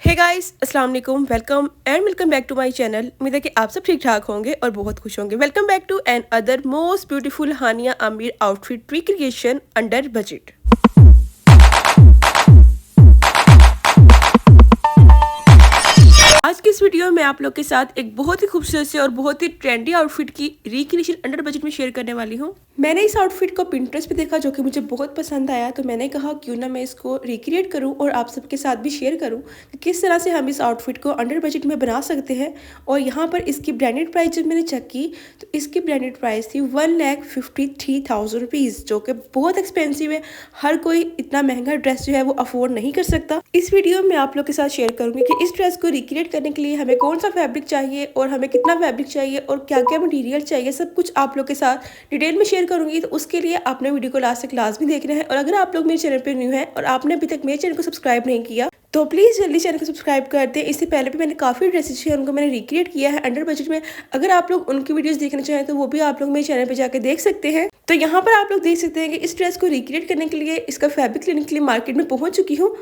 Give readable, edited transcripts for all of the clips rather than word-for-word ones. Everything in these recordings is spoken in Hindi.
हे गाइस अस्सलाम वालेकुम welcome back to my channel. उम्मीद है कि आप सब ठीक ठाक होंगे और बहुत खुश होंगे। Welcome back to another most beautiful Hania Aamir outfit recreation under budget. आज की इस वीडियो में आप लोग के साथ एक बहुत ही खूबसूरत से और बहुत ही ट्रेंडी आउटफिट की रिक्रिएशन अंडर बजट में शेयर करने वाली हूँ। मैंने इस आउटफिट को पिंटरेस्ट पे देखा जो कि मुझे बहुत पसंद आया, तो मैंने कहा क्यों ना मैं इसको रिक्रिएट करूं और आप सबके साथ भी शेयर करूं कि किस तरह से हम इस आउटफिट को अंडर बजट में बना सकते हैं। और यहाँ पर इसकी ब्रांडेड प्राइस जब मैंने चेक की तो इसकी ब्रांडेड प्राइस थी 1,53,000 रुपीज़, जो कि बहुत एक्सपेंसिव है। हर कोई इतना महंगा ड्रेस जो है वो अफोर्ड नहीं कर सकता। इस वीडियो में आप लोग के साथ शेयर करूंगी कि इस ड्रेस को रिक्रिएट करने के लिए हमें कौन सा फैब्रिक चाहिए और हमें कितना फैब्रिक चाहिए और क्या क्या मटीरियल चाहिए, सब कुछ आप लोग के साथ डिटेल में शेयर करूंगी। तो उसके लिए आपने वीडियो को लास्ट तक लाजमी देखना है। और अगर आप लोग मेरे चैनल पे न्यू हैं और आपने अभी तक मेरे चैनल को सब्सक्राइब नहीं किया तो प्लीज़ जल्दी चैनल को सब्सक्राइब कर दें। इससे पहले भी मैंने काफ़ी ड्रेसेस हैं उनको मैंने रिक्रिएट किया है अंडर बजट में। अगर आप लोग उनकी वीडियोस देखना चाहें तो वो भी आप लोग मेरे चैनल पे जाके देख सकते हैं। तो यहाँ पर आप लोग देख सकते हैं कि इस ड्रेस को रिक्रिएट करने के लिए इसका फैब्रिक लेने के लिए मार्केट में पहुंच चुकी हूँ।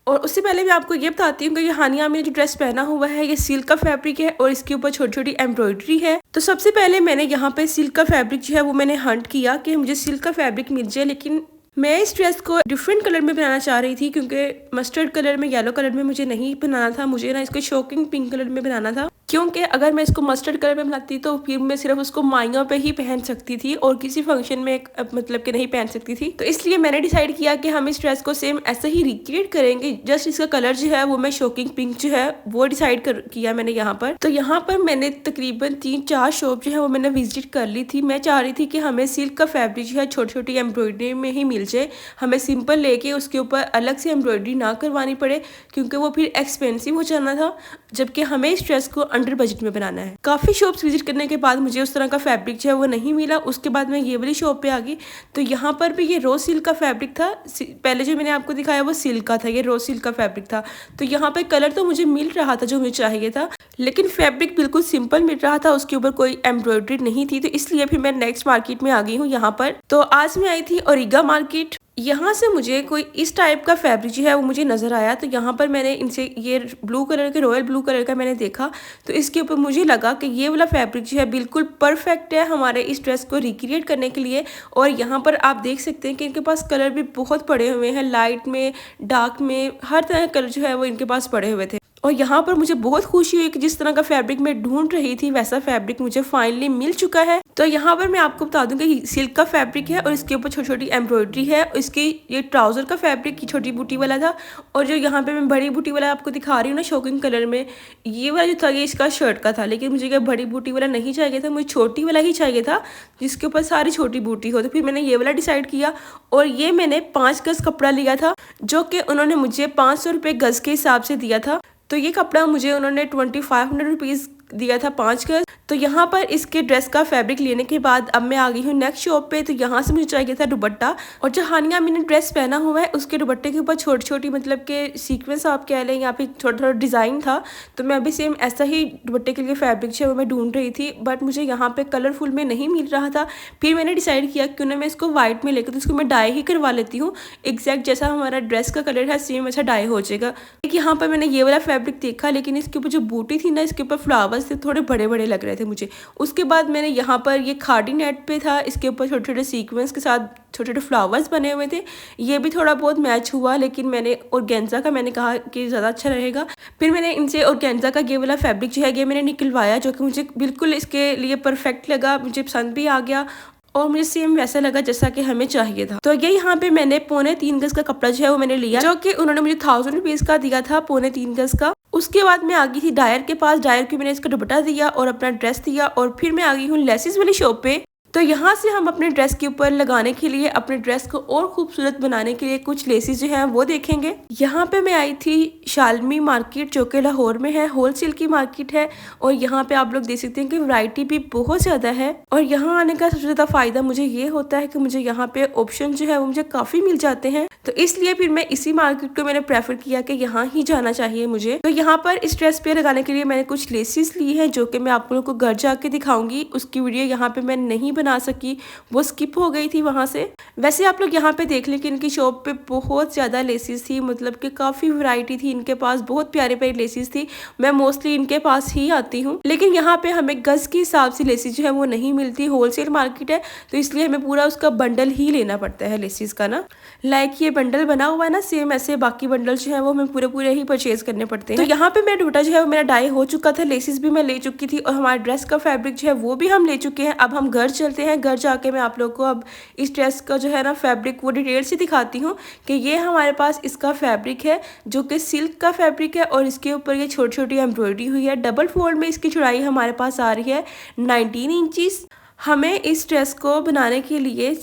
और उससे पहले मैं आपको ये बताती हूँ कि ये हानिया में जो ड्रेस पहना हुआ है ये सिल्क का फैब्रिक है और इसके ऊपर छोटी छोटी एम्ब्रॉयडरी है। तो सबसे पहले मैंने यहाँ पे सिल्क का फैब्रिक जो है वो मैंने हंट किया कि मुझे सिल्क का फैब्रिक मिल जाए, लेकिन मैं इस ड्रेस को डिफरेंट कलर में बनाना चाह रही थी क्योंकि मस्टर्ड कलर में, येलो कलर में मुझे नहीं बनाना था। मुझे ना इसको शॉकिंग पिंक कलर में बनाना था, क्योंकि अगर मैं इसको मस्टर्ड कलर में बनाती तो फिर मैं सिर्फ उसको माइयों पे ही पहन सकती थी और किसी फंक्शन में मतलब कि नहीं पहन सकती थी। तो इसलिए मैंने डिसाइड किया कि हम इस ड्रेस को सेम ऐसे ही रिक्रिएट करेंगे। जस्ट इसका कलर जो है वो मैं शॉकिंग पिंक जो है वो डिसाइड किया मैंने यहाँ पर। तो यहाँ पर मैंने तकरीबन 3-4 शॉप जो है वो मैंने विजिट कर ली थी। मैं चाह रही थी कि हमें सिल्क का फैब्रिक जो है छोटी छोटी एम्ब्रॉयडरी में ही मिल जाए, हमें सिंपल लेके उसके ऊपर अलग से एम्ब्रॉयडरी ना करवानी पड़े, क्योंकि वो फिर एक्सपेंसिव हो जाना था, जबकि हमें इस ड्रेस को अंडर बजट में बनाना है। काफ़ी शॉप्स विजिट करने के बाद मुझे उस तरह का फैब्रिक जो है वो नहीं मिला। उसके बाद मैं ये वाली शॉप पे आ गई तो यहाँ पर भी ये रो सिल्क का फैब्रिक था। पहले जो मैंने आपको दिखाया वो सिल्क का था, ये रो सिल्क का फैब्रिक था। तो यहाँ पर कलर तो मुझे मिल रहा था जो मुझे चाहिए था, लेकिन फैब्रिक बिल्कुल सिंपल मिल रहा था, उसके ऊपर कोई एम्ब्रॉयडरी नहीं थी। तो इसलिए फिर मैं नेक्स्ट मार्केट में आ गई हूँ यहाँ पर। तो आज मैं आई थी ओरिगा मार्केट। यहाँ से मुझे कोई इस टाइप का फैब्रिक जो है वो मुझे नज़र आया। तो यहाँ पर मैंने इनसे ये ब्लू कलर के, रॉयल ब्लू कलर का मैंने देखा, तो इसके ऊपर मुझे लगा कि ये वाला फैब्रिक जो है बिल्कुल परफेक्ट है हमारे इस ड्रेस को रिक्रिएट करने के लिए। और यहाँ पर आप देख सकते हैं कि इनके पास कलर भी बहुत पड़े हुए हैं, लाइट में, डार्क में, हर तरह का कलर जो है वो इनके पास पड़े हुए थे। और यहाँ पर मुझे बहुत खुशी हुई कि जिस तरह का फैब्रिक मैं ढूंढ रही थी वैसा फैब्रिक मुझे फाइनली मिल चुका है। तो यहाँ पर मैं आपको बता दूं कि सिल्क का फैब्रिक है और इसके ऊपर छोटी छोटी एम्ब्रॉयडरी है। इसकी ये ट्राउजर का फैब्रिक की छोटी बूटी वाला था, और जो यहाँ पे मैं बड़ी बूटी वाला आपको दिखा रही हूँ ना शॉकिंग कलर में, ये वाला जो था ये इसका शर्ट का था। लेकिन मुझे क्या बड़ी बूटी वाला नहीं चाहिए था, मुझे छोटी वाला ही चाहिए था जिसके ऊपर सारी छोटी बूटी हो। तो फिर मैंने ये वाला डिसाइड किया और ये मैंने 5 गज कपड़ा लिया था, जो कि उन्होंने मुझे 500 रुपये गज के हिसाब से दिया था। तो ये कपड़ा मुझे उन्होंने 2500 रुपीज़ दिया था 5 गज। तो यहाँ पर इसके ड्रेस का फैब्रिक लेने के बाद अब मैं आ गई हूँ नेक्स्ट शॉप पे। तो यहाँ से मुझे चाहिए था दुपट्टा, और जो हानिया मैंने ड्रेस पहना हुआ है उसके दुपट्टे के ऊपर छोटी छोटी मतलब के सीक्वेंस आप कह लें या फिर थोड़ा थोड़ा डिज़ाइन था। तो मैं अभी सेम ऐसा ही दुपट्टे के लिए फैब्रिक जो है वो मैं ढूंढ रही थी, बट मुझे यहाँ पे कलरफुल में नहीं मिल रहा था। फिर मैंने डिसाइड किया क्यों ना मैं इसको व्हाइट में लेकर तो इसको मैं डाई ही करवा लेती हूँ। एग्जैक्ट जैसा हमारा ड्रेस का कलर है सेम अच्छा डाई हो जाएगा। यहाँ पर मैंने ये वाला फैब्रिक देखा, लेकिन इसके ऊपर जो बूटी थी ना, इसके ऊपर फ्लावर्स थे, थोड़े बड़े बड़े लग रहे थे मुझे। उसके बाद मैंने यहाँ पर ये खादी नेट पे था, इसके ऊपर छोटे छोटे सीक्वेंस के साथ छोटे छोटे फ्लावर्स बने हुए थे, ये भी थोड़ा बहुत मैच हुआ। लेकिन मैंने ऑर्गेन्जा का मैंने कहा कि ज़्यादा अच्छा रहेगा। फिर मैंने इनसे ऑर्गेन्जा का ये वाला फैब्रिक जो है ये मैंने निकलवाया, जो कि मुझे बिल्कुल इसके लिए परफेक्ट लगा, मुझे पसंद भी आ गया और मुझे सेम वैसा लगा जैसा कि हमें चाहिए था। तो ये यहाँ पे मैंने 3.25 गज का कपड़ा जो है वो मैंने लिया, जो कि उन्होंने मुझे 1000 रुपीज़ का दिया था, 3.25 गज का। उसके बाद मैं आ गई थी डायर के पास, डायर की मैंने इसका दुपट्टा दिया और अपना ड्रेस दिया, और फिर मैं आ गई हूँ लेसिस वाली शॉप पे। तो यहाँ से हम अपने ड्रेस के ऊपर लगाने के लिए, अपने ड्रेस को और खूबसूरत बनाने के लिए कुछ लेसिस जो हैं वो देखेंगे। यहाँ पे मैं आई थी शालमी मार्केट, जो कि लाहौर में है, होलसेल की मार्केट है। और यहाँ पे आप लोग देख सकते हैं कि वैरायटी भी बहुत ज़्यादा है। और यहाँ आने का सबसे ज़्यादा फ़ायदा मुझे ये होता है कि मुझे यहाँ पे ऑप्शन जो है वो मुझे काफ़ी मिल जाते हैं। तो इसलिए फिर मैं इसी मार्केट को मैंने प्रेफर किया कि यहाँ ही जाना चाहिए मुझे। तो यहाँ पर इस ड्रेस पे लगाने के लिए मैंने कुछ लेसिस ली है, जो कि मैं आप लोगों को घर जाके दिखाऊंगी। उसकी वीडियो यहाँ पे मैं नहीं बना सकी, वो स्किप हो गई थी वहाँ से। वैसे आप लोग यहाँ पे देख लें कि इनकी शॉप पे बहुत ज़्यादा लेसेस थी, मतलब कि काफ़ी वैरायटी थी इनके पास, बहुत प्यारे प्यारे लेसेस थी। मैं मोस्टली इनके पास ही आती हूँ, लेकिन यहाँ पे हमें गज के हिसाब से लेसेस जो है वो नहीं मिलती, होलसेल मार्केट है, तो इसलिए हमें पूरा उसका बंडल ही लेना पड़ता है लेसेस का ना। लाइक ये बंडल बना हुआ है ना, सेम ऐसे बाकी बंडल जो है वो हमें पूरे पूरे ही परचेज करने पड़ते हैं। तो यहाँ पे मेरा दुपट्टा जो है वो मेरा डाई हो चुका था, लेसेस भी मैं ले चुकी थी और हमारे ड्रेस का फैब्रिक जो है वो भी हम ले चुके हैं। अब हम घर चलते हैं, घर जाके मैं आप लोग को अब इस ड्रेस का जो है ना फैब्रिक वो डिटेल से दिखाती हूँ कि ये हमारे पास इसका फैब्रिक है जो कि सिल्क का फैब्रिक है और इसके ऊपर ये छोटी छोटी एम्ब्रॉयडरी हुई है। डबल फोल्ड में इसकी चौड़ाई हमारे पास आ रही है 19 इंचेस। हमें इस ड्रेस को बनाने के लिए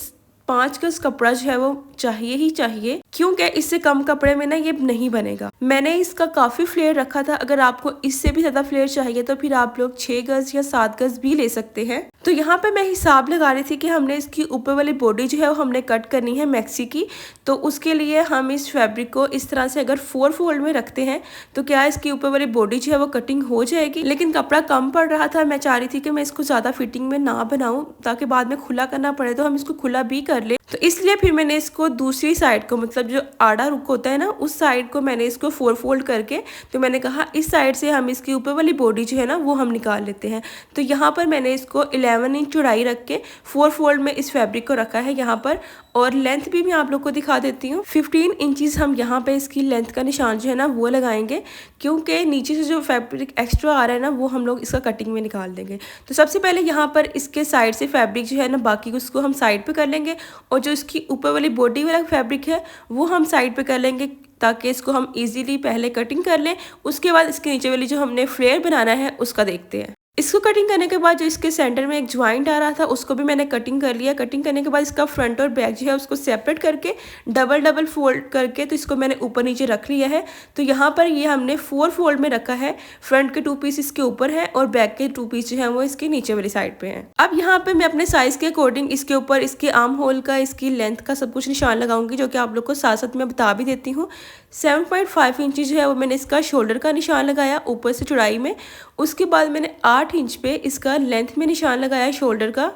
5 गज कपड़ा जो है वो चाहिए ही चाहिए, क्योंकि इससे कम कपड़े में ना ये नहीं बनेगा। मैंने इसका काफ़ी फ्लेयर रखा था, अगर आपको इससे भी ज़्यादा फ्लेयर चाहिए तो फिर आप लोग 6 गज या 7 गज भी ले सकते हैं। तो यहाँ पे मैं हिसाब लगा रही थी कि हमने इसकी ऊपर वाली बॉडी जो है वो हमने कट करनी है मैक्सी की, तो उसके लिए हम इस फैब्रिक को इस तरह से अगर 4 फोल्ड में रखते हैं तो क्या इसकी ऊपर वाली बॉडी जो है वो कटिंग हो जाएगी। लेकिन कपड़ा कम पड़ रहा था, मैं चाह रही थी कि मैं इसको ज़्यादा फिटिंग में ना बनाऊँ ताकि बाद में खुला करना पड़े, तो हम इसको खुला भी कर ले। तो इसलिए फिर मैंने इसको दूसरी साइड को, मतलब जो आड़ा रुख होता है ना, उस साइड को मैंने इसको 4 फोल्ड करके, तो मैंने कहा इस साइड से हम इसकी ऊपर वाली बॉडी जो है ना वो हम निकाल लेते हैं। तो यहाँ पर मैंने इसको 11 इंच चौड़ाई रख के 4 फोल्ड में इस फैब्रिक को रखा है यहाँ पर। और लेंथ भी मैं आप लोग को दिखा देती हूँ। 15 इंचेस हम यहाँ पे इसकी लेंथ का निशान जो है ना वो लगाएंगे, क्योंकि नीचे से जो फैब्रिक एक्स्ट्रा आ रहा है ना वो हम लोग इसका कटिंग में निकाल देंगे। तो सबसे पहले यहाँ पर इसके साइड से फैब्रिक जो है ना बाकी उसको हम साइड पे कर लेंगे, और जो इसकी ऊपर वाली बॉडी वाला फैब्रिक है वो हम साइड पे कर लेंगे, ताकि इसको हम इजीली पहले कटिंग कर लें। उसके बाद इसके नीचे वाली जो हमने फ्लेयर बनाना है उसका देखते हैं। इसको कटिंग करने के बाद जो इसके सेंटर में एक ज्वाइंट आ रहा था उसको भी मैंने कटिंग कर लिया। कटिंग करने के बाद इसका फ्रंट और बैक जो है उसको सेपरेट करके डबल फोल्ड करके तो इसको मैंने ऊपर नीचे रख लिया है। तो यहाँ पर ये हमने 4 फोल्ड में रखा है। फ्रंट के 2 पीस इसके ऊपर है और बैक के 2 पीस जो है वो इसके नीचे वाली साइड पे हैं। अब यहाँ पे मैं अपने साइज के अकॉर्डिंग इसके ऊपर इसके आर्म होल का, इसकी लेंथ का सब कुछ निशान लगाऊंगी, जो कि आप लोग को साथ साथ मैं बता भी देती हूँ। 7.5 इंच जो है वो मैंने इसका शोल्डर का निशान लगाया ऊपर से चौड़ाई में। उसके बाद मैंने 8 इंच पे इसका लेंथ में निशान लगाया शोल्डर का।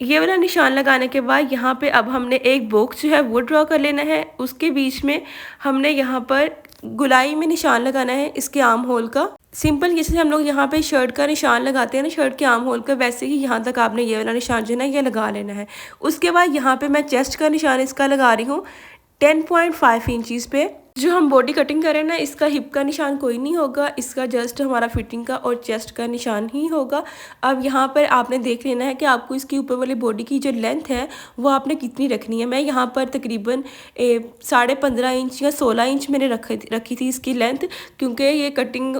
ये वाला निशान लगाने के बाद यहाँ पे अब हमने एक बॉक्स जो है वो ड्रॉ कर लेना है। उसके बीच में हमने यहाँ पर गुलाई में निशान लगाना है इसके आर्म होल का। सिंपल जैसे हम लोग यहाँ पे शर्ट का निशान लगाते हैं ना, शर्ट के आर्म होल का, वैसे ही यहाँ तक आपने ये वाला निशान जो है ना ये लगा लेना है। उसके बाद यहाँ पे मैं चेस्ट का निशान इसका लगा रही हूँ 10.5 इंचेस पे। जो हम बॉडी कटिंग करें ना, इसका हिप का निशान कोई नहीं होगा, इसका जस्ट हमारा फिटिंग का और चेस्ट का निशान ही होगा। अब यहाँ पर आपने देख लेना है कि आपको इसकी ऊपर वाली बॉडी की जो लेंथ है वो आपने कितनी रखनी है। मैं यहाँ पर तकरीबन 15.5 इंच या 16 इंच मैंने रखी थी इसकी लेंथ, क्योंकि ये कटिंग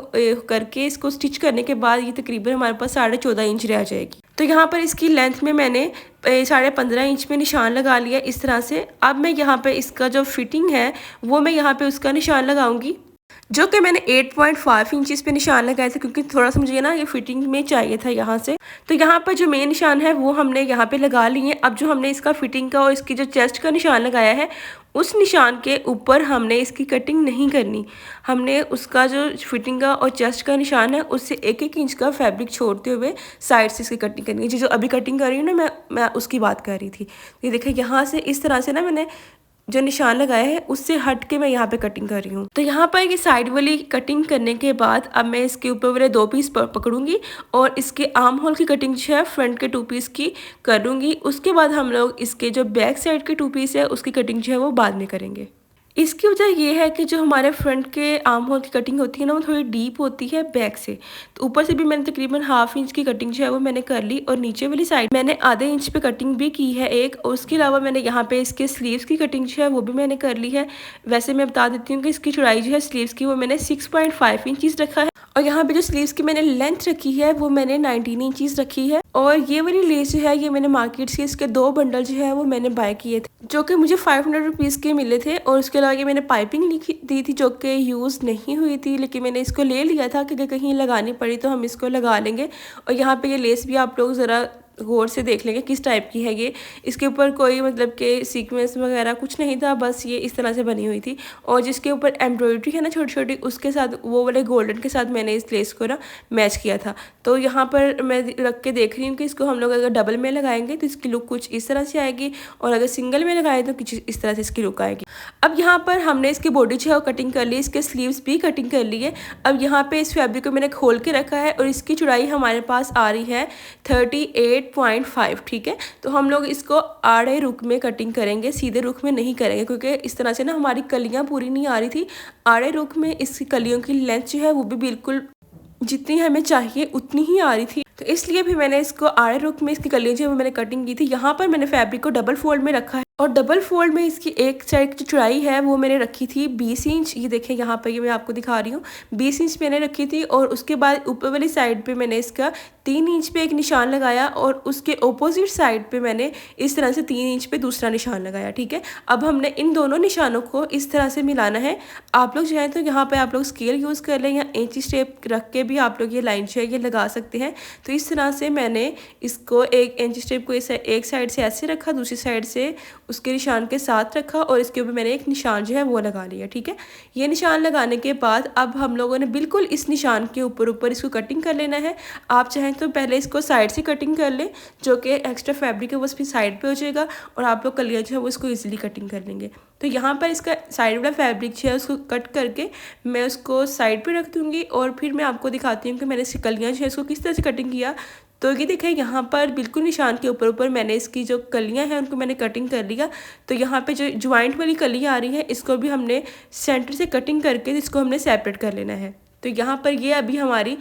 करके इसको स्टिच करने के बाद ये तकरीबन हमारे पास 14.5 इंच रह जाएगी। तो यहाँ पर इसकी लेंथ में मैंने 15.5 इंच में निशान लगा लिया इस तरह से। अब मैं यहाँ पे इसका जो फिटिंग है वो मैं यहाँ पे उसका निशान लगाऊंगी, जो कि मैंने 8.5 इंचेस पे निशान लगाया था, क्योंकि थोड़ा सा मुझे ना ये फिटिंग में चाहिए था यहाँ से। तो यहाँ पर जो मेन निशान है वो हमने यहाँ पे लगा लिए। अब जो हमने इसका फिटिंग का और इसकी जो चेस्ट का निशान लगाया है उस निशान के ऊपर हमने इसकी कटिंग नहीं करनी। हमने उसका जो फिटिंग का और चेस्ट का निशान है उससे 1-1 इंच का फैब्रिक छोड़ते हुए साइड से इसकी कटिंग करनी है। जो अभी कटिंग कर रही हूँ ना मैं उसकी बात कर रही थी। ये देखिए यहाँ से इस तरह से ना मैंने जो निशान लगाया है उससे हट के मैं यहाँ पे कटिंग कर रही हूँ। तो यहाँ पर ये साइड वाली कटिंग करने के बाद अब मैं इसके ऊपर वाले 2 पीस पकड़ूंगी और इसके आर्म होल की कटिंग जो है फ्रंट के 2 पीस की करूँगी। उसके बाद हम लोग इसके जो बैक साइड के 2 पीस है उसकी कटिंग जो है वो बाद में करेंगे। इसकी वजह ये है कि जो हमारे फ्रंट के आर्म होल की कटिंग होती है ना वो थोड़ी डीप होती है बैक से। तो ऊपर से भी मैंने तकरीबन 1/2 इंच की कटिंग जो है वो मैंने कर ली और नीचे वाली साइड मैंने आधे इंच पे कटिंग भी की है एक। और उसके अलावा मैंने यहाँ पे इसके स्लीव्स की कटिंग जो है वो भी मैंने कर ली है। वैसे मैं बता देती हूँ कि इसकी चौड़ाई जो है स्लीव्स की वो मैंने 6.5 इंचेस रखा है, और यहाँ पे जो स्लीव्स की मैंने लेंथ रखी है वो मैंने 19 इंचेस रखी है। और ये वाली लेस जो है ये मैंने मार्केट से इसके 2 बंडल जो है वो मैंने बाय किए थे, जो कि मुझे 500 रुपीज़ के मिले थे। और उसके अलावा ये मैंने पाइपिंग दी थी जो कि यूज़ नहीं हुई थी, लेकिन मैंने इसको ले लिया था कि कहीं लगानी पड़ी तो हम इसको लगा लेंगे। और यहाँ पे ये लेस भी आप लोग ज़रा गौर से देख लेंगे किस टाइप की है ये। इसके ऊपर कोई मतलब कि सीक्वेंस वगैरह कुछ नहीं था, बस ये इस तरह से बनी हुई थी। और जिसके ऊपर एम्ब्रॉयडरी है ना छोटी छोटी, उसके साथ वो वाले गोल्डन के साथ मैंने इस लेस को ना मैच किया था। तो यहाँ पर मैं रख के देख रही हूँ कि इसको हम लोग अगर डबल में लगाएंगे तो इसकी लुक कुछ इस तरह से आएगी, और अगर सिंगल में लगाए तो कुछ इस तरह से इसकी लुक आएगी। अब यहाँ पर हमने इसकी बॉडी जो है कटिंग कर ली, इसके स्लीव्स भी कटिंग कर ली है। अब यहाँ पे इस फैब्रिक को मैंने खोल के रखा है और इसकी चौड़ाई हमारे पास आ रही है 38.5, ठीक है। तो हम लोग इसको आड़े रुख में कटिंग करेंगे, सीधे रुख में नहीं करेंगे, क्योंकि इस तरह से ना हमारी कलियाँ पूरी नहीं आ रही थी। आड़े रुख में इसकी कलियों की लेंथ जो है वो भी बिल्कुल जितनी हमें चाहिए उतनी ही आ रही थी। तो इसलिए भी मैंने इसको आड़े रुख में इसकी कलियाँ जो है वो मैंने कटिंग की थी। यहाँ पर मैंने फैब्रिक को डबल फोल्ड में रखा है, और डबल फोल्ड में इसकी एक साइड की चौड़ाई है वो मैंने रखी थी 20 इंच। ये देखें यहाँ पर, ये मैं आपको दिखा रही हूँ, 20 इंच मैंने रखी थी। और उसके बाद ऊपर वाली साइड पे मैंने इसका 3 इंच पे एक निशान लगाया, और उसके ओपोजिट साइड पे मैंने इस तरह से 3 इंच पे दूसरा निशान लगाया, ठीक है। अब हमने इन दोनों निशानों को इस तरह से मिलाना है। आप लोग चाहें तो यहाँ पे आप लोग स्केल यूज़ कर लें, या इंची स्टेप रख के भी आप लोग ये लाइन जो है ये लगा सकते हैं। तो इस तरह से मैंने इसको एक इंची स्टेप को एक साइड से ऐसे रखा, दूसरी साइड से उसके निशान के साथ रखा, और इसके ऊपर मैंने एक निशान जो है वो लगा लिया, ठीक है। ये निशान लगाने के बाद अब हम लोगों ने बिल्कुल इस निशान के ऊपर इसको कटिंग कर लेना है। आप चाहें तो पहले इसको साइड से कटिंग कर लें, जो कि एक्स्ट्रा फैब्रिक है वो भी साइड पे हो जाएगा, और आप लोग कलियाँ जो है वो इसको ईजिली कटिंग कर लेंगे। तो यहाँ पर इसका साइड वाला फैब्रिक जो है उसको कट करके मैं उसको साइड पे रख दूँगी, और फिर मैं आपको दिखाती हूँ कि मैंने इसकी कलियाँ जो है इसको किस तरह से कटिंग किया। तो ये देखें, यहाँ पर बिल्कुल निशान के ऊपर मैंने इसकी जो कलियाँ हैं उनको मैंने कटिंग कर लिया। तो यहाँ पे जो ज्वाइंट वाली कली आ रही है इसको भी हमने सेंटर से कटिंग करके इसको हमने सेपरेट कर लेना है। तो यहाँ पर ये अभी हमारी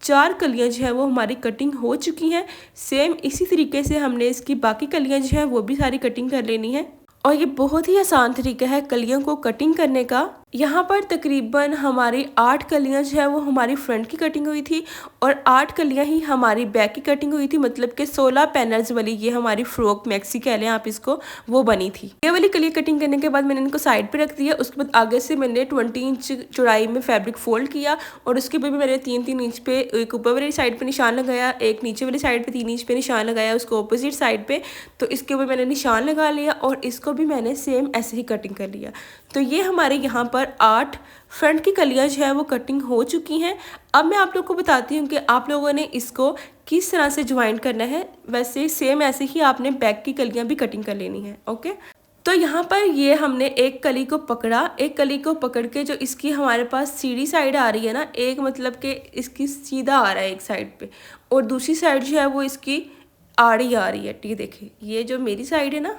4 कलियाँ जो है वो हमारी कटिंग हो चुकी हैं। सेम इसी तरीके से हमने इसकी बाकी कलियाँ जो हैं वो भी सारी कटिंग कर लेनी है, और ये बहुत ही आसान तरीका है कलियों को कटिंग करने का। यहाँ पर तकरीबन हमारी 8 कलियाँ जो है वो हमारी फ्रंट की कटिंग हुई थी, और 8 कलियाँ ही हमारी बैक की कटिंग हुई थी। मतलब कि 16 पैनल्स वाली ये हमारी फ्रॉक मैक्सी कह लें आप इसको, वो बनी थी। ये वाली कलियाँ कटिंग करने के बाद मैंने इनको साइड पे रख दिया। उसके बाद आगे से मैंने 20 इंच चौड़ाई में फैब्रिक फोल्ड किया, और उसके ऊपर भी मैंने 3-3 इंच पे एक ऊपर वाली साइड पे निशान लगाया, एक नीचे वाली साइड पे 3 इंच पे निशान लगाया उसको अपोजिट साइड पे। तो इसके ऊपर मैंने निशान लगा लिया, और इसको भी मैंने सेम ऐसे ही कटिंग कर लिया। तो ये हमारे यहाँ पर 8 फ्रंट की कलियाँ जो है वो कटिंग हो चुकी हैं। अब मैं आप लोग को बताती हूँ कि आप लोगों ने इसको किस तरह से ज्वाइंट करना है। वैसे सेम ऐसे ही आपने बैक की कलियाँ भी कटिंग कर लेनी है, ओके। तो यहाँ पर ये हमने एक कली को पकड़ा, एक कली को पकड़ के जो इसकी हमारे पास सीधी साइड आ रही है ना, एक मतलब कि इसकी सीधा आ रहा है एक साइड पे, और दूसरी साइड जो है वो इसकी आड़ी आ रही है। ठीक है, देखिए ये जो मेरी साइड है ना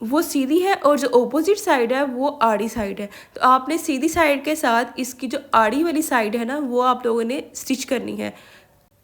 वो सीधी है, और जो ऑपोजिट साइड है वो आड़ी साइड है। तो आपने सीधी साइड के साथ इसकी जो आड़ी वाली साइड है ना वो आप लोगों ने स्टिच करनी है।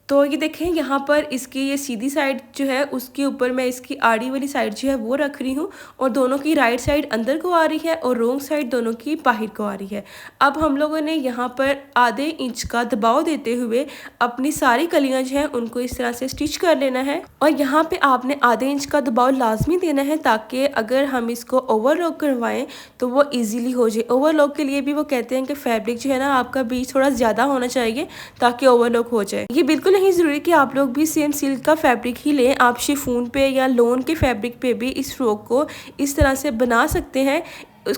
तो ये देखें, यहाँ पर इसकी ये सीधी साइड जो है उसके ऊपर मैं इसकी आड़ी वाली साइड जो है वो रख रही हूँ, और दोनों की राइट साइड अंदर को आ रही है और रॉन्ग साइड दोनों की बाहर को आ रही है। अब हम लोगों ने यहाँ पर आधे इंच का दबाव देते हुए अपनी सारी कलियाँ जो हैं उनको इस तरह से स्टिच कर लेना है, और यहाँ पर आपने आधे इंच का दबाव लाजमी देना है, ताकि अगर हम इसको ओवरलॉक करवाएँ तो वो ईजीली हो जाए। ओवरलॉक के लिए भी वो कहते हैं कि फैब्रिक जो है ना आपका बीच थोड़ा ज़्यादा होना चाहिए ताकि ओवरलॉक हो जाए। ये बिल्कुल नहीं ज़रूरी कि आप लोग भी सेम सिल्क का फैब्रिक ही लें, आप शिफॉन पे या लोन के फैब्रिक पे भी इस फ्रॉक को इस तरह से बना सकते हैं।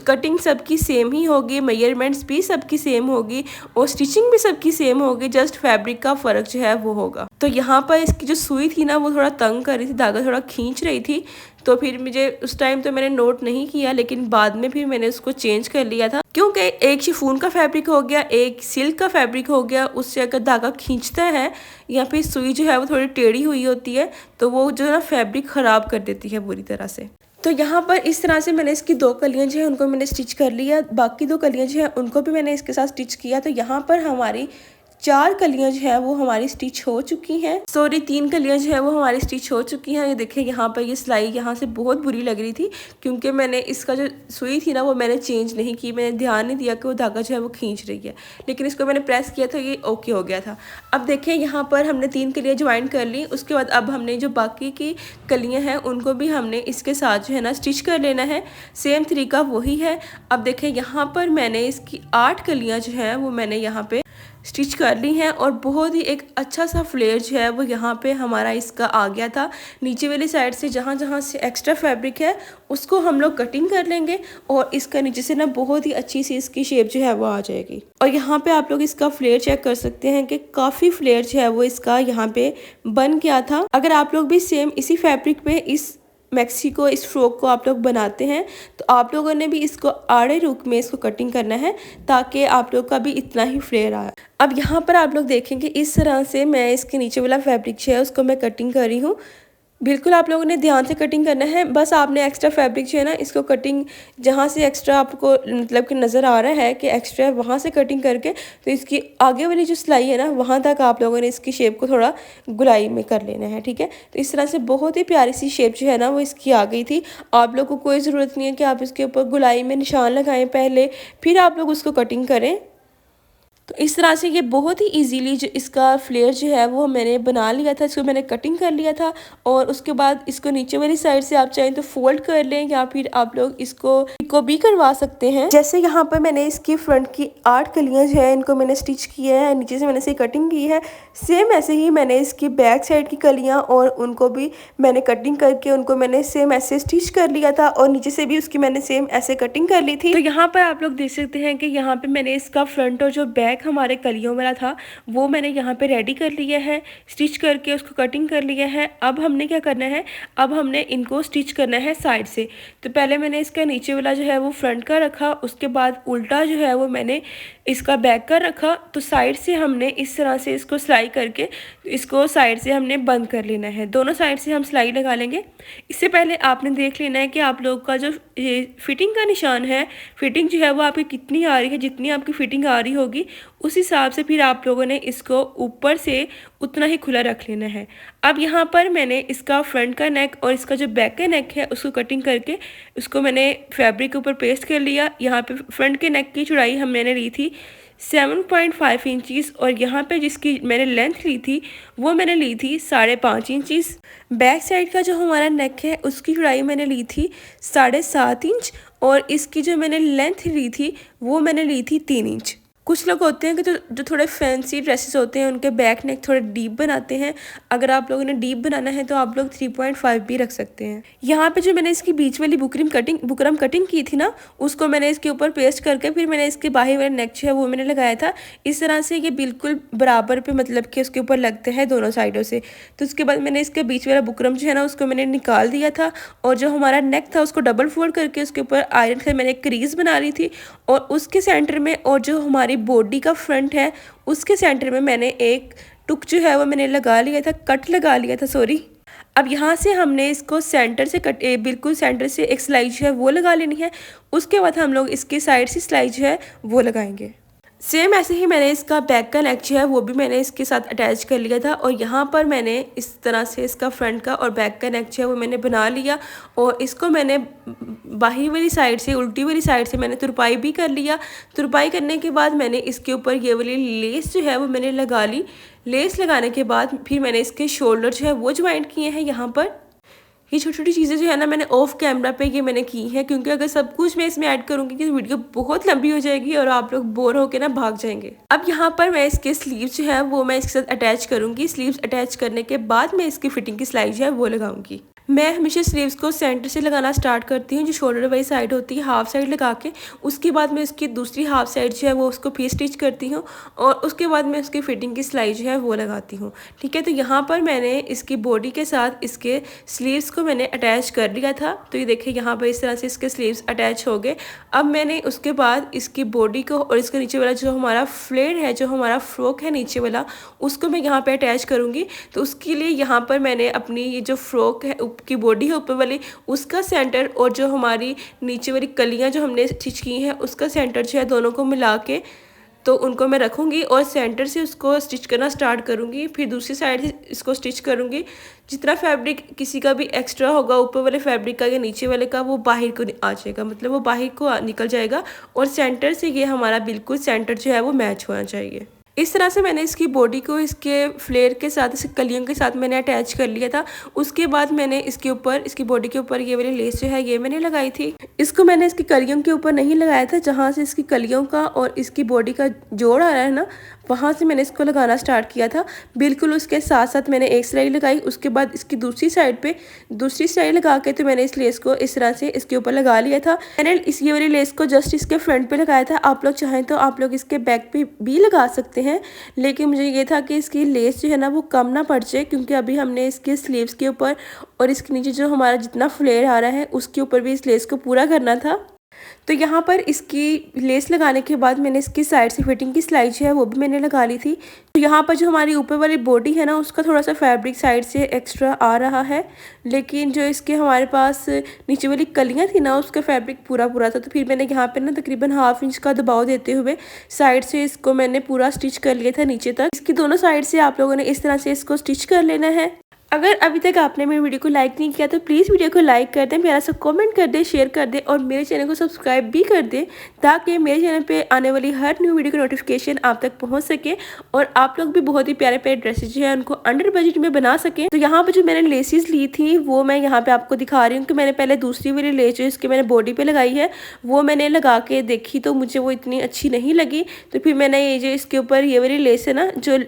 कटिंग सबकी सेम ही होगी, मेजरमेंट्स भी सबकी सेम होगी, और स्टिचिंग भी सबकी सेम होगी, जस्ट फैब्रिक का फ़र्क जो है वो होगा। तो यहाँ पर इसकी जो सुई थी ना वो थोड़ा तंग कर रही थी, धागा थोड़ा खींच रही थी। तो फिर मुझे उस टाइम तो मैंने नोट नहीं किया, लेकिन बाद में फिर मैंने उसको चेंज कर लिया था, क्योंकि एक शिफॉन का फैब्रिक हो गया, एक सिल्क का फैब्रिक हो गया, उससे अगर धागा खींचता है या फिर सुई जो है वो थोड़ी टेढ़ी हुई होती है तो वो जो है ना फैब्रिक ख़राब कर देती है बुरी तरह से। तो यहाँ पर इस तरह से मैंने इसकी 2 कलियाँ जो है उनको मैंने स्टिच कर लिया, बाकी 2 कलियाँ जो है उनको भी मैंने इसके साथ स्टिच किया। तो यहाँ पर हमारी 4 कलियाँ जो है वो हमारी स्टिच हो चुकी हैं, 3 कलियाँ जो है वो हमारी स्टिच हो चुकी हैं। ये देखिए, यहाँ पर ये सिलाई यहाँ से बहुत बुरी लग रही थी, क्योंकि मैंने इसका जो सुई थी ना वो मैंने चेंज नहीं की, मैंने ध्यान नहीं दिया कि वो धागा जो है वो खींच रही है, लेकिन इसको मैंने प्रेस किया तो ये ओके हो गया था। अब देखिए, यहाँ पर हमने 3 कलियाँ ज्वाइन कर ली। उसके बाद अब हमने जो बाकी की कलियाँ हैं उनको भी हमने इसके साथ जो है ना स्टिच कर लेना है। सेम तरीका वही है। अब देखिए, यहाँ पर मैंने इसकी 8 कलियाँ जो हैं वो मैंने यहाँ पे स्टिच कर ली हैं और बहुत ही एक अच्छा सा फ्लेयर जो है वो यहाँ पे हमारा इसका आ गया था। नीचे वाली साइड से जहाँ जहाँ से एक्स्ट्रा फैब्रिक है उसको हम लोग कटिंग कर लेंगे और इसका नीचे से ना बहुत ही अच्छी सी इसकी शेप जो है वो आ जाएगी। और यहाँ पे आप लोग इसका फ्लेयर चेक कर सकते हैं कि काफ़ी फ्लेयर जो है वो इसका यहाँ पे बन गया था। अगर आप लोग भी सेम इसी फैब्रिक पे इस मैक्सी को, इस फ्रॉक को आप लोग बनाते हैं तो आप लोगों ने भी इसको आड़े रुख में इसको कटिंग करना है ताकि आप लोग का भी इतना ही फ्लेयर आए। अब यहाँ पर आप लोग देखेंगे इस तरह से मैं इसके नीचे वाला फैब्रिक जो है उसको मैं कटिंग कर रही हूँ। बिल्कुल आप लोगों ने ध्यान से कटिंग करना है। बस आपने एक्स्ट्रा फैब्रिक जो है ना इसको कटिंग जहाँ से एक्स्ट्रा आपको मतलब कि नज़र आ रहा है कि एक्स्ट्रा है वहाँ से कटिंग करके तो इसकी आगे वाली जो सिलाई है ना वहाँ तक आप लोगों ने इसकी शेप को थोड़ा गुलाई में कर लेना है। ठीक है, तो इस तरह से बहुत ही प्यारी सी शेप जो है ना वो इसकी आ गई थी। आप लोग को कोई ज़रूरत नहीं है कि आप इसके ऊपर गुलाई में निशान लगाएं पहले फिर आप लोग उसको कटिंग करें। तो इस तरह से ये बहुत ही इजीली जो इसका फ्लेयर जो है वो मैंने बना लिया था, इसको मैंने कटिंग कर लिया था। और उसके बाद इसको नीचे वाली साइड से आप चाहें तो फोल्ड कर लें या फिर आप लोग इसको भी करवा सकते हैं। जैसे यहाँ पर मैंने इसकी फ्रंट की 8 कलियां जो है इनको मैंने स्टिच किया है, नीचे से मैंने इसे कटिंग की है। सेम ऐसे ही मैंने इसकी बैक साइड की कलियाँ और उनको भी मैंने कटिंग करके उनको मैंने सेम ऐसे स्टिच कर लिया था और नीचे से भी उसकी मैंने सेम ऐसे कटिंग कर ली थी। तो यहाँ पर आप लोग देख सकते हैं कि यहाँ पे मैंने इसका फ्रंट और जो बैक हमारे कलियों वाला था वो मैंने यहाँ पे रेडी कर लिया है, स्टिच करके उसको कटिंग कर लिया है। अब हमने क्या करना है, अब हमने इनको स्टिच करना है साइड से। तो पहले मैंने इसका नीचे वाला जो है वो फ्रंट का रखा, उसके बाद उल्टा जो है वो मैंने इसका बैक का रखा। तो साइड से हमने इस तरह से इसको सिलाई करके इसको साइड से हमने बंद कर लेना है। दोनों साइड से हम सिलाई लगा लेंगे। इससे पहले आपने देख लेना है कि आप लोगों का जो ये फिटिंग का निशान है, फिटिंग जो है वो आपकी कितनी आ रही है। जितनी आपकी फिटिंग आ रही होगी उस हिसाब से फिर आप लोगों ने इसको ऊपर से उतना ही खुला रख लेना है। अब यहाँ पर मैंने इसका फ्रंट का नेक और इसका जो बैक का नेक है उसको कटिंग करके उसको मैंने फैब्रिक के ऊपर पेस्ट कर लिया। यहाँ पे फ्रंट के नेक की चौड़ाई मैंने ली थी 7.5 इंचज़ और यहाँ पे जिसकी मैंने लेंथ ली थी वो मैंने ली थी 5.5 इंचज़। बैक साइड का जो हमारा नेक है उसकी चौड़ाई मैंने ली थी 7.5 इंच और इसकी जो मैंने लेंथ ली थी वो मैंने ली थी 3 इंच। कुछ लोग होते हैं कि जो थोड़े फैंसी ड्रेसेस होते हैं उनके बैक नेक थोड़े डीप बनाते हैं। अगर आप लोगों ने डीप बनाना है तो आप लोग 3.5 भी रख सकते हैं। यहाँ पे जो मैंने इसकी बीच वाली बुकरम कटिंग की थी ना उसको मैंने इसके ऊपर पेस्ट करके फिर मैंने इसके बाहर वाले नेक जो है वो मैंने लगाया था। इस तरह से ये बिल्कुल बराबर पे मतलब कि उसके ऊपर लगते हैं दोनों साइडों से। तो उसके बाद मैंने इसके बीच वाला बुकरम जो है ना उसको मैंने निकाल दिया था और जो हमारा नेक था उसको डबल फोल्ड करके उसके ऊपर आयरन से मैंने क्रीज बना ली थी और उसके सेंटर में और जो हमारी बॉडी का फ्रंट है उसके सेंटर में मैंने एक टुक जो है वो मैंने लगा लिया था, कट लगा लिया था सॉरी। अब यहाँ से हमने इसको सेंटर से बिल्कुल सेंटर से एक सिलाई जो है वो लगा लेनी है। उसके बाद हम लोग इसके साइड से सिलाई जो है वो लगाएंगे। सेम ऐसे ही मैंने इसका बैक का नेक जो है वो भी मैंने इसके साथ अटैच कर लिया था और यहाँ पर मैंने इस तरह से इसका फ्रंट का और बैक का नेक जो है वो मैंने बना लिया और इसको मैंने बाहरी वाली साइड से उल्टी वाली साइड से मैंने तुरपाई भी कर लिया। तुरपाई करने के बाद मैंने इसके ऊपर ये वाली लेस जो है वो मैंने लगा ली। लेस लगाने के बाद फिर मैंने इसके शोल्डर जो है वो ज्वाइंट किए हैं। यहाँ पर ये छोटी छोटी चीज़ें जो है ना मैंने ऑफ कैमरा पे ये मैंने की है क्योंकि अगर सब कुछ मैं इसमें ऐड करूँगी तो वीडियो बहुत लंबी हो जाएगी और आप लोग बोर होकर ना भाग जाएंगे। अब यहाँ पर मैं इसके स्लीव्स जो है वो मैं इसके साथ अटैच करूँगी। स्लीव्स अटैच करने के बाद मैं इसकी फिटिंग की सिलाई जो है वो लगाऊंगी। मैं हमेशा स्लीव्स को सेंटर से लगाना स्टार्ट करती हूँ, जो शोल्डर वाली साइड होती है हाफ साइड लगा के। उसके बाद मैं इसकी दूसरी हाफ साइड जो है वो उसको फिर स्टिच करती हूँ और उसके बाद मैं उसकी फिटिंग की सिलाई जो है वो लगाती हूँ। ठीक है, तो यहाँ पर मैंने इसकी बॉडी के साथ इसके स्लीव्स को मैंने अटैच कर लिया था। तो ये देखिए यहाँ पर इस तरह से इसके स्लीव्स अटैच हो गए। अब मैंने उसके बाद इसकी बॉडी को और इसके नीचे वाला जो हमारा फ्लेयर है, जो हमारा फ्रॉक है नीचे वाला, उसको मैं यहाँ पर अटैच करूँगी। तो उसके लिए यहाँ पर मैंने अपनी ये जो फ्रॉक है की बॉडी है ऊपर वाली उसका सेंटर और जो हमारी नीचे वाली कलियां जो हमने स्टिच की हैं उसका सेंटर जो है दोनों को मिला के तो उनको मैं रखूँगी और सेंटर से उसको स्टिच करना स्टार्ट करूँगी। फिर दूसरी साइड से इसको स्टिच करूँगी। जितना फैब्रिक किसी का भी एक्स्ट्रा होगा ऊपर वाले फैब्रिक का या नीचे वाले का वो बाहर को आ जाएगा, मतलब वो बाहर को निकल जाएगा और सेंटर से ये हमारा बिल्कुल सेंटर जो है वो मैच होना चाहिए। इस तरह से मैंने इसकी बॉडी को इसके फ्लेयर के साथ, इसके कलियों के साथ मैंने अटैच कर लिया था। उसके बाद मैंने इसके ऊपर, इसकी बॉडी के ऊपर ये वाली लेस जो है ये मैंने लगाई थी। इसको मैंने इसकी कलियों के ऊपर नहीं लगाया था, जहाँ से इसकी कलियों का और इसकी बॉडी का जोड़ आ रहा है ना, वहाँ से मैंने इसको लगाना स्टार्ट किया था। बिल्कुल उसके साथ साथ मैंने एक सिलाई लगाई, उसके बाद इसकी दूसरी साइड पे दूसरी सिलाई लगा के तो मैंने इस लेस को इस तरह से इसके ऊपर लगा लिया था। मैंने इस ये वाली लेस को जस्ट इसके फ्रंट पे लगाया था। आप लोग चाहें तो आप लोग इसके बैक पे भी लगा सकते हैं, लेकिन मुझे ये था कि इसकी लेस जो है ना वो कम ना पड़ जाए, क्योंकि अभी हमने इसके स्लीव्स के ऊपर और इसके नीचे जो हमारा जितना फ्लेयर आ रहा है उसके ऊपर भी इस लेस को पूरा करना था। तो यहाँ पर इसकी लेस लगाने के बाद मैंने इसकी साइड से फिटिंग की सिलाई जो है वो भी मैंने लगा ली थी। तो यहाँ पर जो हमारी ऊपर वाली बॉडी है ना उसका थोड़ा सा फैब्रिक साइड से एक्स्ट्रा आ रहा है, लेकिन जो इसके हमारे पास नीचे वाली कलियाँ थी ना उसका फैब्रिक पूरा पूरा था। तो फिर मैंने यहाँ पर ना तकरीबन ½ इंच का दबाव देते हुए साइड से इसको मैंने पूरा स्टिच कर लिया था नीचे तक। इसकी दोनों साइड से आप लोगों ने इस तरह से इसको स्टिच कर लेना है। अगर अभी तक आपने मेरी वीडियो को लाइक नहीं किया तो प्लीज़ वीडियो को लाइक कर दें, प्यारा सा कमेंट कर दें, शेयर कर दें और मेरे चैनल को सब्सक्राइब भी कर दें, ताकि मेरे चैनल पे आने वाली हर न्यू वीडियो की नोटिफिकेशन आप तक पहुंच सके और आप लोग भी बहुत ही प्यारे प्यारे ड्रेसेज जो है उनको अंडर बजट में बना सकें। तो यहाँ पर जो मैंने लेसेस ली थी वो मैं यहाँ पे आपको दिखा रही हूँ कि मैंने पहले दूसरी वाली लेस जो इसके मैंने बॉडी पे लगाई है वो मैंने लगा के देखी तो मुझे वो इतनी अच्छी नहीं लगी। तो फिर मैंने ये जो इसके ऊपर ये वाली लेस है ना जो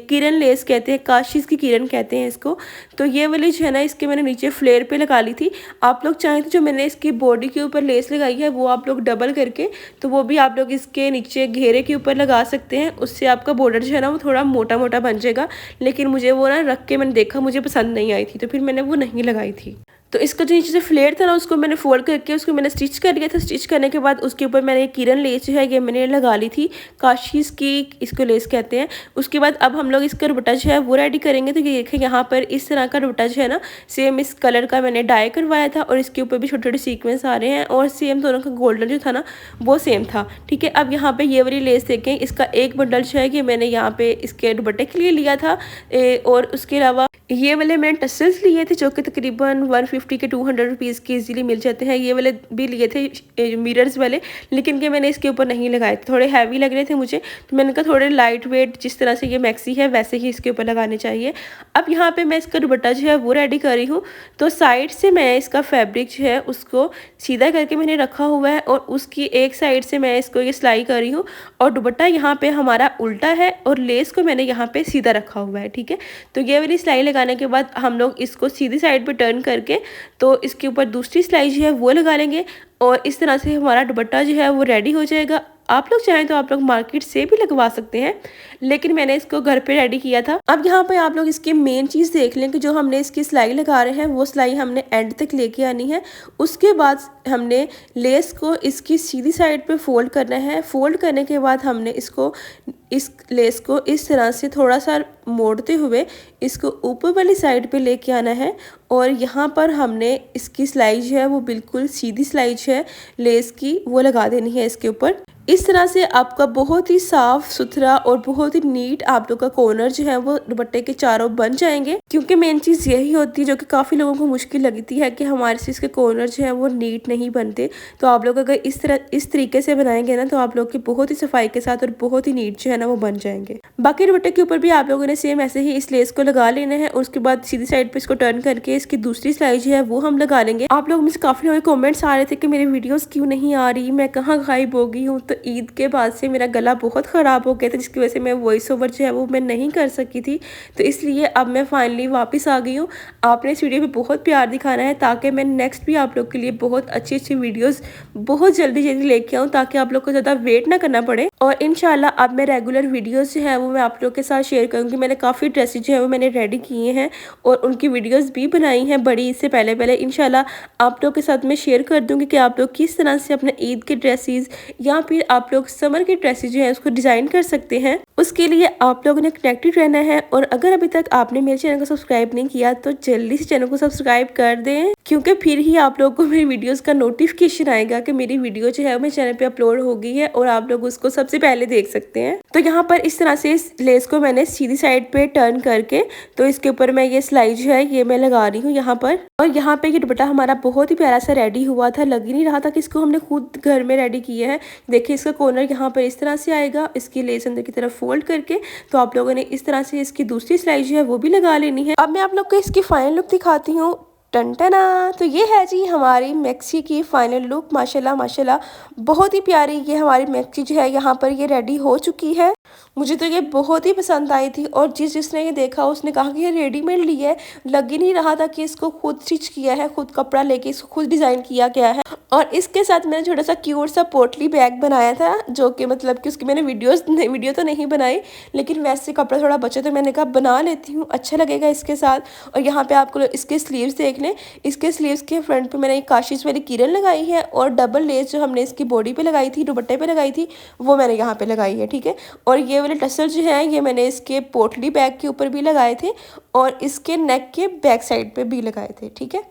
किरण लेस कहते हैं, काशीज़ की किरण कहते हैं इसको, तो ये वाली जो है ना इसके मैंने नीचे फ्लेयर पे लगा ली थी। आप लोग चाहें तो जो मैंने इसकी बॉडी के ऊपर लेस लगाई है वो आप लोग डबल करके तो वो भी आप लोग इसके नीचे घेरे के ऊपर लगा सकते हैं, उससे आपका बॉर्डर जो है ना वो थोड़ा मोटा मोटा बन जाएगा। लेकिन मुझे वो ना रख के मैंने देखा, मुझे पसंद नहीं आई थी, तो फिर मैंने वो नहीं लगाई थी। तो इसका जो नीचे से फ्लेयर था ना उसको मैंने फोल्ड करके उसको मैंने स्टिच कर लिया था। स्टिच करने के बाद उसके ऊपर मैंने किरण लेस जो है ये मैंने लगा ली थी, काशीज़ की इसको लेस कहते हैं। उसके बाद अब हम लोग इसका दुपट्टा जो है वो रेडी करेंगे। तो ये देखें यहाँ पर इस तरह का दुपट्टा जो है ना सेम इस कलर का मैंने डाई करवाया था और इसके ऊपर भी छोटे छोटे सीक्वेंस आ रहे हैं और सेम दोनों का गोल्डन जो था ना वो सेम था। ठीक है, अब यहाँ पर ये वाली लेस देखें, इसका एक बंडल जो है कि मैंने यहाँ पे इसके दुपट्टे के लिए लिया था और उसके अलावा ये वाले मैंने टसल्स लिए थे जो कि तकरीबन 150 के 200 रुपीज़ के इजीली मिल जाते हैं। ये वाले भी लिए थे मिरर्स वाले, लेकिन कि मैंने इसके ऊपर नहीं लगाए थे, थोड़े हैवी लग रहे थे मुझे, तो मैंने कहा थोड़े लाइट वेट जिस तरह से ये मैक्सी है वैसे ही इसके ऊपर लगाने चाहिए। अब यहाँ पे मैं इसका दुपट्टा जो है वो रेडी कर रही हूँ। तो साइड से मैं इसका फैब्रिक जो है उसको सीधा करके मैंने रखा हुआ है और उसकी एक साइड से मैं इसको ये सिलाई कर रही हूँ और दुपट्टा यहाँ पे हमारा उल्टा है और लेस को मैंने यहाँ पे सीधा रखा हुआ है। ठीक है, तो ये वाली सिलाई लगाने के बाद हम लोग इसको सीधी साइड पे टर्न करके तो इसके ऊपर दूसरी सिलाई जो है वो लगा लेंगे और इस तरह से हमारा दुपट्टा जो है वो रेडी हो जाएगा। आप लोग चाहें तो आप लोग मार्केट से भी लगवा सकते हैं, लेकिन मैंने इसको घर पे रेडी किया था। अब यहाँ पे आप लोग इसकी मेन चीज़ देख लें कि जो हमने इसकी सिलाई लगा रहे हैं वो सिलाई हमने एंड तक लेके आनी है। उसके बाद हमने लेस को इसकी सीधी साइड पे फोल्ड करना है। फोल्ड करने के बाद हमने इसको इस लेस को इस तरह से थोड़ा सा मोड़ते हुए इसको ऊपर वाली साइड पे लेके आना है और यहाँ पर हमने इसकी सिलाई जो है वो बिल्कुल सीधी सिलाई जो है लेस की वो लगा देनी है इसके ऊपर। इस तरह से आपका बहुत ही साफ सुथरा और बहुत ही नीट आप लोग का कॉर्नर जो है वो दुपट्टे के चारों बन जाएंगे। क्योंकि मेन चीज़ यही होती है जो कि काफ़ी लोगों को मुश्किल लगती है कि हमारे से इसके कॉर्नर जो है वो नीट नहीं बनते। तो आप लोग अगर इस तरीके से बनाएंगे ना तो आप लोग की बहुत ही सफाई के साथ और बहुत ही नीट जो है ना वो बन जाएंगे। बाकी दुपट्टे के ऊपर भी आप लोगों ने सेम ऐसे ही इस लेस को लगा लेना है और उसके बाद सीधी साइड पे इसको टर्न करके इसकी दूसरी सिलाई जो है वो हम लगा लेंगे। आप लोग मुझे काफ़ी लोगों के कॉमेंट्स आ रहे थे कि मेरी वीडियोज़ क्यों नहीं आ रही, मैं कहाँ गायब हो गई हूँ। तो ईद के बाद से मेरा गला बहुत ख़राब हो गया था जिसकी वजह से मैं वॉइस ओवर जो है वो मैं नहीं कर सकी थी। तो इसलिए अब मैं फाइनली वापस आ गई हूँ। आपने इस वीडियो पे बहुत प्यार दिखाना है ताकि मैं नेक्स्ट भी आप लोग के लिए बहुत अच्छी अच्छी वीडियोस बहुत जल्दी लेके आऊँ ताकि आप लोग को ज़्यादा वेट ना करना पड़े। और इंशाल्लाह अब मैं रेगुलर वीडियोज़ जो है वो मैं आप लोग के साथ शेयर करूँगी। मैंने काफ़ी ड्रेसेज जो है वो मैंने रेडी किए हैं और उनकी वीडियोज़ भी बनाई हैं बड़ी इससे पहले इंशाल्लाह आप लोग के साथ मैं शेयर कर दूँगी कि आप लोग किस तरह से अपने ईद के ड्रेसेस या फिर आप लोग समर के ड्रेसेस जो है उसको डिज़ाइन कर सकते हैं। उसके लिए आप लोगों ने कनेक्टेड रहना है और अगर अभी तक आपने मेरे चैनल को सब्सक्राइब नहीं किया तो जल्दी से चैनल को सब्सक्राइब कर दें, क्योंकि फिर ही आप लोगों को मेरी वीडियोस का नोटिफिकेशन आएगा कि मेरी वीडियो जो है वो मेरे चैनल पे अपलोड हो गई है और आप लोग उसको सबसे पहले देख सकते हैं। तो यहाँ पर इस तरह से इस लेस को मैंने सीधी साइड पे टर्न करके तो इसके ऊपर मैं ये सिलाई जो है ये मैं लगा रही हूँ यहाँ पर। और यहाँ पे ये दुपट्टा हमारा बहुत ही प्यारा सा रेडी हुआ था, लग ही नहीं रहा था कि इसको हमने खुद घर में रेडी किया है। देखिए इसका कॉर्नर यहाँ पर इस तरह से आएगा, इसकी लेस अंदर की तरफ फोल्ड करके तो आप लोगों ने इस तरह से इसकी दूसरी सिलाई जो है वो भी लगा लेनी है। अब मैं आप लोग को इसकी फाइनल लुक दिखाती हूँ। टनटना। तो ये है जी हमारी मैक्सी की फाइनल लुक। माशाल्लाह माशाल्लाह बहुत ही प्यारी ये हमारी मैक्सी जो है यहाँ पर ये रेडी हो चुकी है। मुझे तो ये बहुत ही पसंद आई थी और जिसने ये देखा उसने कहा कि ये रेडीमेड ली है, लग ही नहीं रहा था कि इसको खुद स्टिच किया है, खुद कपड़ा लेके इसको खुद डिज़ाइन किया गया है। और इसके साथ मैंने छोटा सा क्यूट सा पोटली बैग बनाया था, जो कि मतलब कि उसकी मैंने वीडियो तो नहीं बनाई, लेकिन वैसे कपड़ा थोड़ा बचा तो मैंने कहा बना लेती हूँ, अच्छा लगेगा इसके साथ। और यहाँ पे आपको इसके स्लीव्स देख लें, इसके स्लीव्स के फ्रंट पे मैंने एक काशिश वाली किरण लगाई है और डबल लेस जो हमने इसकी बॉडी पे लगाई थी, दुपट्टे पे लगाई थी, वो मैंने यहाँ पे लगाई है, ठीक है। और ये वाले टसल जो है ये मैंने इसके पोटली बैग के ऊपर भी लगाए थे और इसके नेक के बैक साइड पे भी लगाए थे, ठीक है।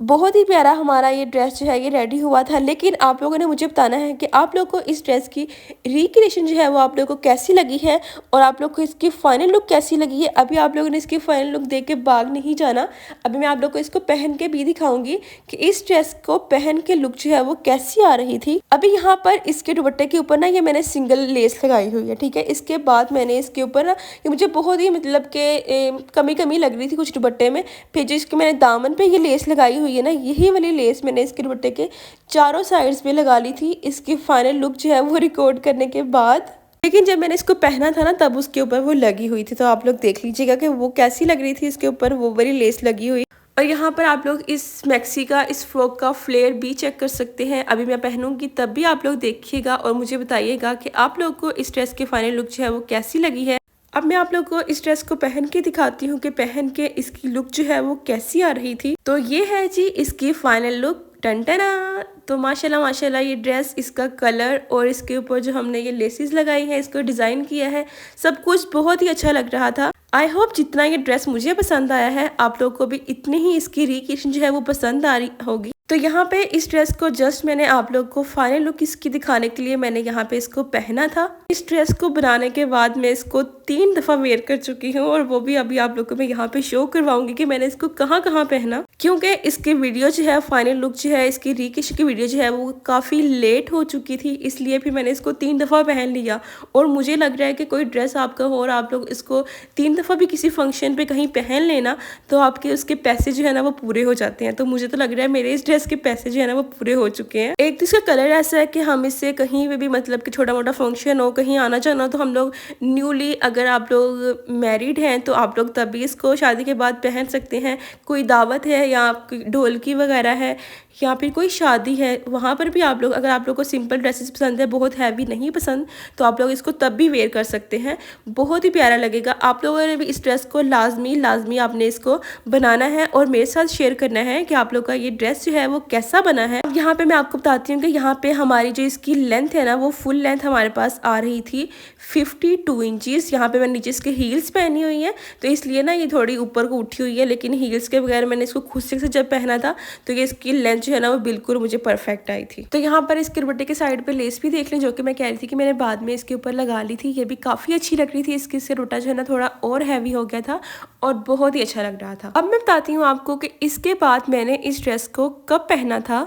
बहुत ही प्यारा हमारा ये ड्रेस जो है ये रेडी हुआ था। लेकिन आप लोगों ने मुझे बताना है कि आप लोगों को इस ड्रेस की रिक्रिएशन जो है वो आप लोगों को कैसी लगी है और आप लोग को इसकी फाइनल लुक कैसी लगी है। अभी आप लोगों ने इसकी फाइनल लुक देख के भाग नहीं जाना, अभी मैं आप लोग को इसको पहन के भी दिखाऊंगी कि इस ड्रेस को पहन के लुक जो है वो कैसी आ रही थी। अभी यहाँ पर इसके दुपट्टे के ऊपर ना ये मैंने सिंगल लेस लगाई हुई है, ठीक है। इसके बाद मैंने इसके ऊपर ना ये मुझे बहुत ही मतलब के कमी लग रही थी कुछ दुपट्टे में, फिर जिसके मैंने दामन पे ये लेस लगाई हुई है ना, यही वाली लेस मैंने इसके दुपट्टे के चारों साइड्स पे लगा ली थी इसकी फाइनल लुक जो है वो रिकॉर्ड करने के बाद। लेकिन जब मैंने इसको पहना था ना तब उसके ऊपर वो लगी हुई थी, तो आप लोग देख लीजिएगा कि वो कैसी लग रही थी इसके ऊपर वो वाली लेस लगी हुई। और यहाँ पर आप लोग इस मैक्सी का इस फ्रॉक का फ्लेयर भी चेक कर सकते हैं। अभी मैं पहनूंगी तब भी आप लोग देखिएगा और मुझे बताइएगा कि आप लोग को इस ड्रेस की फाइनल लुक जो है वो कैसी लगी है। अब मैं आप लोग को इस ड्रेस को पहन के दिखाती हूँ कि पहन के इसकी लुक जो है वो कैसी आ रही थी। तो ये है जी इसकी फाइनल लुक, टनटना। तो माशाल्लाह माशाल्लाह ये ड्रेस, इसका कलर और इसके ऊपर जो हमने ये लेसेस लगाई है, इसको डिज़ाइन किया है, सब कुछ बहुत ही अच्छा लग रहा था। आई होप जितना ये ड्रेस मुझे पसंद आया है आप लोग को भी इतनी ही इसकी रिक्रिएशन जो है वो पसंद आ रही होगी। तो यहाँ पे इस ड्रेस को जस्ट मैंने आप लोग को फाइनल लुक इसकी दिखाने के लिए मैंने यहाँ पे इसको पहना था। इस ड्रेस को बनाने के बाद मैं इसको 3 दफ़ा वेयर कर चुकी हूँ और वो भी अभी आप लोग को मैं यहाँ पे शो करवाऊंगी कि मैंने इसको कहाँ कहाँ पहना, क्योंकि इसकी वीडियो जो है फाइनल लुक जो है इसकी रिक्रिएशन की वीडियो जो है वो काफ़ी लेट हो चुकी थी, इसलिए फिर मैंने इसको 3 दफ़ा पहन लिया। और मुझे लग रहा है कि कोई ड्रेस आपका हो और आप लोग इसको 3 दफ़ा भी किसी फंक्शन पे कहीं पहन लेना तो आपके उसके पैसे जो है ना वो पूरे हो जाते हैं। तो मुझे तो लग रहा है मेरे इस ड्रेस के पैसे जो है ना वो पूरे हो चुके हैं। एक तो इसका कलर ऐसा है कि हम इससे कहीं पे भी मतलब कि छोटा मोटा फंक्शन हो, कहीं आना जाना हो, तो हम लोग न्यूली अगर आप लोग मैरिड हैं तो आप लोग तभी इसको शादी के बाद पहन सकते हैं। कोई दावत है या ढोलकी वगैरह है या फिर कोई शादी है, वहाँ पर भी आप लोग, अगर आप लोग को सिंपल ड्रेसेस पसंद है, बहुत हैवी नहीं पसंद, तो आप लोग इसको तब भी वेयर कर सकते हैं, बहुत ही प्यारा लगेगा। आप लोगों ने भी इस ड्रेस को लाजमी आपने इसको बनाना है और मेरे साथ शेयर करना है कि आप लोग का ये ड्रेस जो है वो कैसा बना है। अब यहाँ पे मैं आपको बताती हूँ कि यहाँ पे हमारी जो इसकी लेंथ है ना वो फुल लेंथ हमारे पास आ रही थी 52 इंचज़। यहाँ पे मैंने नीचे इसके हील्स पहनी हुई है तो इसलिए ना ये थोड़ी ऊपर को उठी हुई है, लेकिन हील्स के बगैर मैंने इसको खुद से जब पहना था तो ये इसकी लेंथ जो है ना वो बिल्कुल मुझे परफेक्ट आई थी। तो यहाँ पर इसके दुपट्टे के साइड पे लेस भी देख लें, जो कि मैं कह रही थी कि मैंने बाद में इसके ऊपर लगा ली थी, ये भी काफ़ी अच्छी लग रही थी। इसके से दुपट्टा जो है ना थोड़ा और हैवी हो गया था और बहुत ही अच्छा लग रहा था। अब मैं बताती हूँ आपको कि इसके बाद मैंने इस ड्रेस को कब पहना था।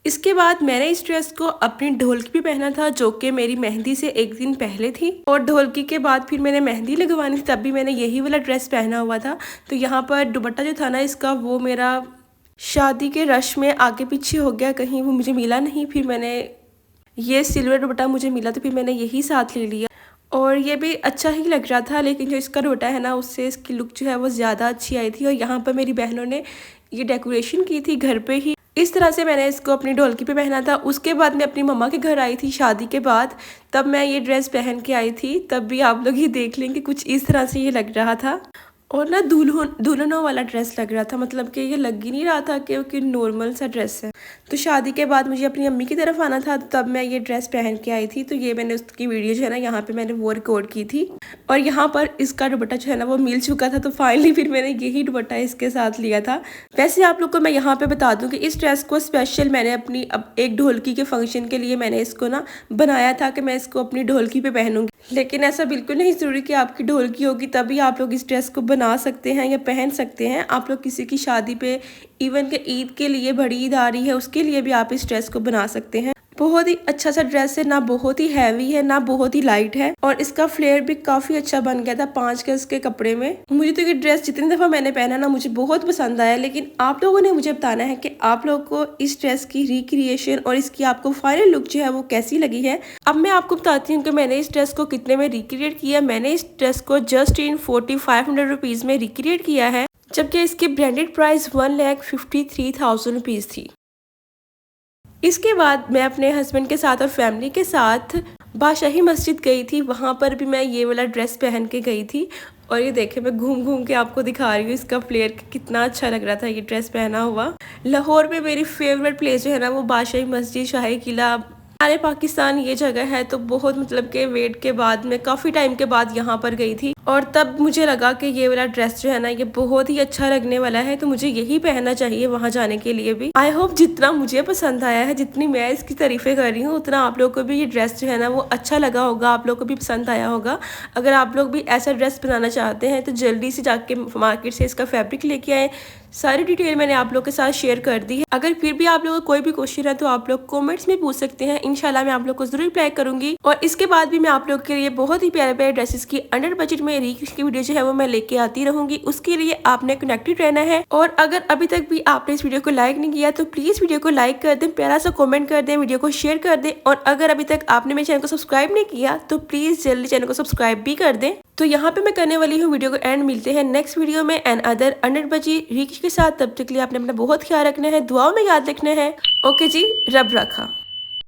इसके बाद मैंने इस ड्रेस को अपनी ढोलकी भी पहना था, जो कि मेरी मेहंदी से एक दिन पहले थी, और ढोलकी के बाद फिर मैंने मेहंदी लगवानी थी, तब भी मैंने यही वाला ड्रेस पहना हुआ था। तो यहाँ पर दुपट्टा जो था ना इसका वो मेरा शादी के रश में आगे पीछे हो गया, कहीं वो मुझे मिला नहीं, फिर मैंने ये सिल्वर दुपट्टा मुझे मिला तो फिर मैंने यही साथ ले लिया और ये भी अच्छा ही लग रहा था। लेकिन जो इसका दुपट्टा है ना उससे इसकी लुक जो है वो ज़्यादा अच्छी आई थी। और यहाँ पर मेरी बहनों ने ये डेकोरेशन की थी घर पे ही, इस तरह से मैंने इसको अपनी ढोलकी पे पहना था। उसके बाद मैं अपनी मम्मा के घर आई थी शादी के बाद, तब मैं ये ड्रेस पहन के आई थी, तब भी आप लोग ही देख लेंगे कुछ इस तरह से ये लग रहा था। और ना दुल्हनों वाला ड्रेस लग रहा था, मतलब कि ये लग ही नहीं रहा था कि नॉर्मल सा ड्रेस है। तो शादी के बाद मुझे अपनी अम्मी की तरफ आना था, तब मैं ये ड्रेस पहन के आई थी। तो ये मैंने उसकी वीडियो जो है ना यहाँ पे मैंने वो रिकॉर्ड की थी और यहाँ पर इसका दुपट्टा जो है ना वो मिल चुका था, तो फाइनली फिर मैंने यही दुपट्टा इसके साथ लिया था। वैसे आप लोग को मैं यहाँ पे बता दूँ कि इस ड्रेस को स्पेशल मैंने अपनी अब एक ढोलकी के फंक्शन के लिए मैंने इसको ना बनाया था कि मैं इसको अपनी ढोलकी पे पहनूंगी। लेकिन ऐसा बिल्कुल नहीं ज़रूरी कि आपकी ढोलकी होगी तभी आप लोग इस ड्रेस को बना सकते हैं या पहन सकते हैं। आप लोग किसी की शादी पे, इवन के ईद के लिए, बड़ी ईद आ रही है, उसके लिए भी आप इस ड्रेस को बना सकते हैं। बहुत ही अच्छा सा ड्रेस है, ना बहुत ही हैवी है ना बहुत ही लाइट है और इसका फ्लेयर भी काफी अच्छा बन गया था 5 गज के कपड़े में। मुझे तो ये ड्रेस जितनी दफा मैंने पहना ना मुझे बहुत पसंद आया, लेकिन आप लोगों ने मुझे बताना है कि आप लोगों को इस ड्रेस की रिक्रिएशन और इसकी आपको फाइनल लुक जो है वो कैसी लगी है। अब मैं आपको बताती हूँ कि मैंने इस ड्रेस को कितने में रिक्रिएट किया। मैंने इस ड्रेस को जस्ट इन 4500 रुपीज में रिक्रिएट किया है, जबकि इसकी ब्रांडेड प्राइस 1,53,000 रुपीज थी। इसके बाद मैं अपने हस्बैंड के साथ और फैमिली के साथ बादशाही मस्जिद गई थी। वहाँ पर भी मैं ये वाला ड्रेस पहन के गई थी और ये देखे मैं घूम घूम के आपको दिखा रही हूँ इसका फ्लेयर कितना अच्छा लग रहा था ये ड्रेस पहना हुआ। लाहौर में मेरी फेवरेट प्लेस जो है ना वो बादशाही मस्जिद, शाही किला, सारे पाकिस्तान ये जगह है। तो बहुत मतलब के वेट के बाद में काफ़ी टाइम के बाद यहाँ पर गई थी और तब मुझे लगा कि ये वाला ड्रेस जो है ना ये बहुत ही अच्छा लगने वाला है, तो मुझे यही पहनना चाहिए वहाँ जाने के लिए भी। आई होप जितना मुझे पसंद आया है, जितनी मैं इसकी तारीफें कर रही हूँ, उतना आप लोगों को भी ये ड्रेस जो है ना वो अच्छा लगा होगा, आप लोगों को भी पसंद आया होगा। अगर आप लोग भी ऐसा ड्रेस बनाना चाहते हैं तो जल्दी से जाके मार्केट से इसका फैब्रिक लेके आए। सारी डिटेल मैंने आप लोग के साथ शेयर कर दी है। अगर फिर भी आप लोगों को कोई भी क्वेश्चन है तो आप लोग कमेंट्स में पूछ सकते हैं, इंशाल्लाह मैं आप लोग को जरूर रिप्लाई करूंगी। और इसके बाद भी मैं आप लोग के लिए बहुत ही प्यारे प्यारे ड्रेसेस की अंडर बजट में रीक्रिएशन की वीडियो जो है वो मैं लेके आती रहूंगी। उसके लिए आपने कनेक्टेड रहना है। और अगर अभी तक भी आपने इस वीडियो को लाइक नहीं किया तो प्लीज वीडियो को लाइक कर दें, प्यारा सा कॉमेंट कर दें, वीडियो को शेयर कर दें। और अगर अभी तक आपने मेरे चैनल को सब्सक्राइब नहीं किया तो प्लीज जल्दी चैनल को सब्सक्राइब भी कर दें। तो यहाँ पे मैं करने वाली हूँ वीडियो को एंड। मिलते हैं नेक्स्ट वीडियो में and other under budget recreation के साथ। तब तक के लिए आपने अपना बहुत ख्याल रखना है, दुआओं में याद रखना है। ओके जी, रब रखा।